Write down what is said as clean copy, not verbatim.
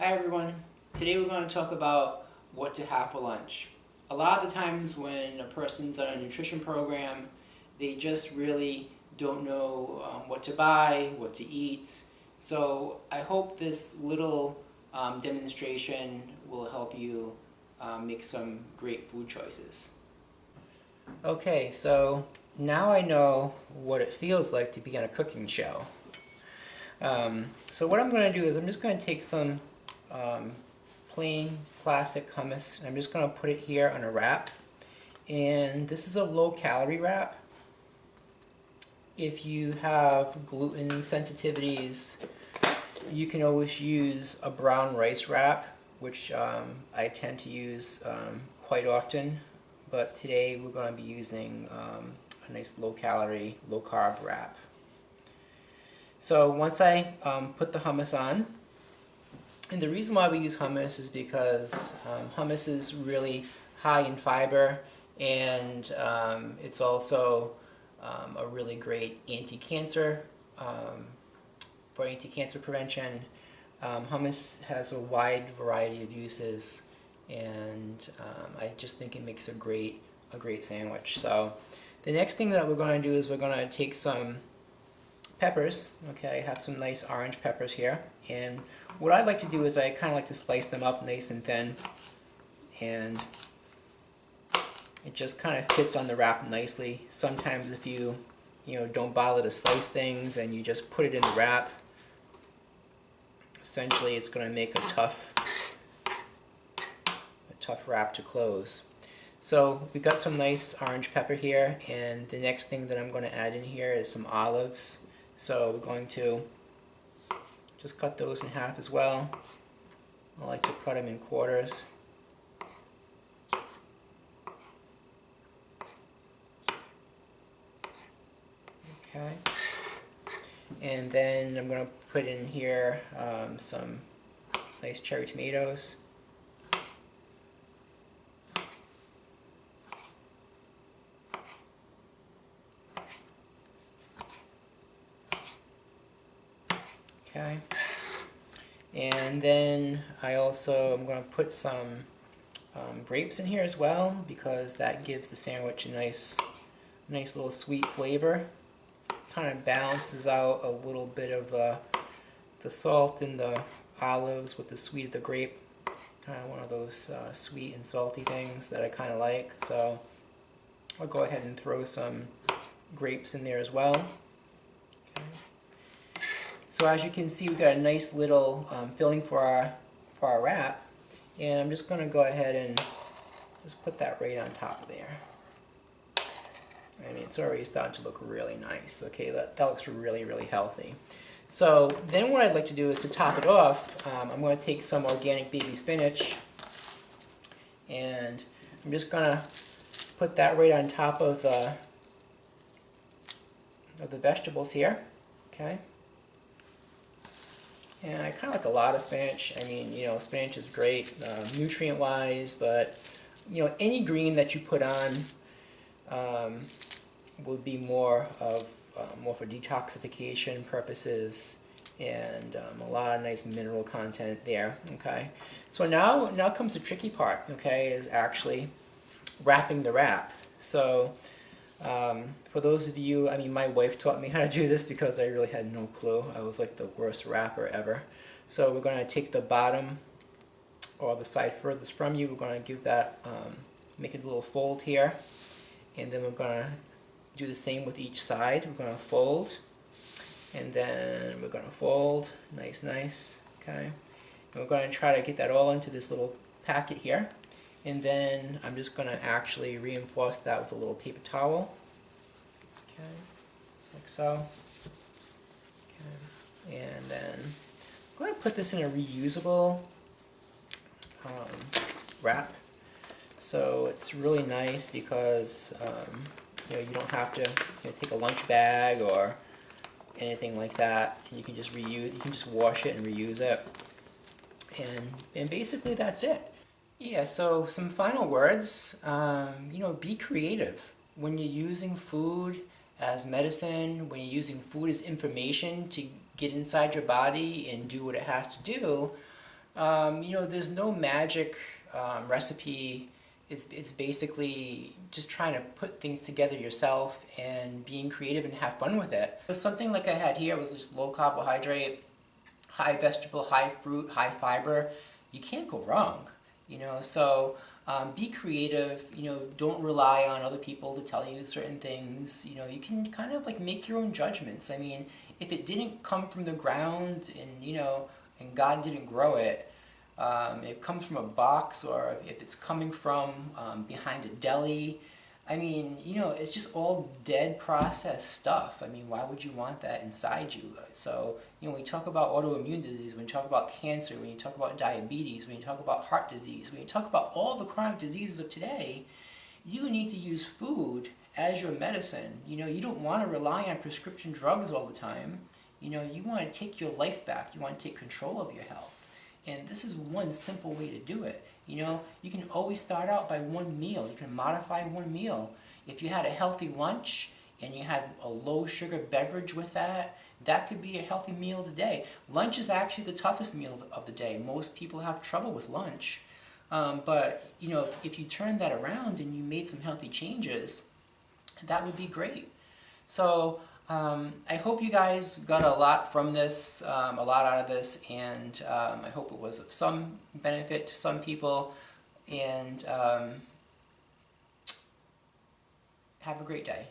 Hi everyone. Today we're going to talk about what to have for lunch. A lot of the times when a person's on a nutrition program, they just really don't know what to buy, what to eat. So I hope this little demonstration will help you make some great food choices. Okay, so now I know what it feels like to be on a cooking show. So what I'm going to do is I'm just going to take some plain plastic hummus, and I'm just going to put it here on a wrap. And this is a low-calorie wrap. If you have gluten sensitivities, you can always use a brown rice wrap, which I tend to use quite often. But today we're going to be using a nice low-calorie, low-carb wrap. So once I put the hummus on, and the reason why we use hummus is because hummus is really high in fiber, and it's also a really great anti-cancer, for anti-cancer prevention. Hummus has a wide variety of uses, and I just think it makes a great sandwich. So the next thing that we're going to do is we're going to take some peppers. Okay, I have some nice orange peppers here, and what I like to do is I kind of like to slice them up nice and thin, and it just kind of fits on the wrap nicely. Sometimes if you don't bother to slice things and you just put it in the wrap, essentially it's going to make a tough wrap to close. So we've got some nice orange pepper here, and the next thing that I'm going to add in here is some olives. So we're going to just cut those in half as well. I like to cut them in quarters. Okay. And then I'm going to put in here some nice cherry tomatoes. Okay, and then I'm going to put some grapes in here as well, because that gives the sandwich a nice little sweet flavor. Kind of balances out a little bit of the salt in the olives with the sweet of the grape. Kind of one of those sweet and salty things that I kind of like. So I'll go ahead and throw some grapes in there as well. Okay. So as you can see, we've got a nice little filling for our wrap, and I'm just going to go ahead and just put that right on top of there. I mean, it's already starting to look really nice. Okay, that looks really healthy. So then what I'd like to do is to top it off, I'm going to take some organic baby spinach, and I'm just going to put that right on top of the vegetables here. Okay. And I kind of like a lot of spinach. I mean, spinach is great nutrient-wise, but any green that you put on would be more for detoxification purposes, and a lot of nice mineral content there. Okay, so now comes the tricky part. Okay, is actually wrapping the wrap. So for those of you, I mean, my wife taught me how to do this because I really had no clue. I was like the worst wrapper ever. So we're going to take the bottom, or the side furthest from you, we're going to give that, make a little fold here, and then we're going to do the same with each side. We're going to fold, and then we're going to fold, nice, okay. And we're going to try to get that all into this little packet here. And then I'm just going to actually reinforce that with a little paper towel. Okay, like so. Okay. And then I'm going to put this in a reusable wrap. So it's really nice because you don't have to take a lunch bag or anything like that. And you can just reuse. You can just wash it and reuse it. And basically that's it. Yeah, so some final words. Be creative. When you're using food as medicine, when you're using food as information to get inside your body and do what it has to do, There's no magic recipe. It's basically just trying to put things together yourself and being creative and have fun with it. Something like I had here was just low carbohydrate, high vegetable, high fruit, high fiber. You can't go wrong, so be creative, don't rely on other people to tell you certain things. You can kind of like make your own judgments. I mean, if it didn't come from the ground and God didn't grow it, it comes from a box, or if it's coming from behind a deli. I mean, it's just all dead processed stuff. I mean, why would you want that inside you? So, when you talk about autoimmune disease, when you talk about cancer, when you talk about diabetes, when you talk about heart disease, when you talk about all the chronic diseases of today, you need to use food as your medicine. You don't want to rely on prescription drugs all the time. You want to take your life back. You want to take control of your health. And this is one simple way to do it. You can always start out by one meal. You can modify one meal. If you had a healthy lunch and you had a low sugar beverage with that, that could be a healthy meal of the day. Lunch is actually the toughest meal of the day. Most people have trouble with lunch. But if you turn that around and you made some healthy changes, that would be great. So I hope you guys got a lot from this, a lot out of this, and I hope it was of some benefit to some people, and have a great day.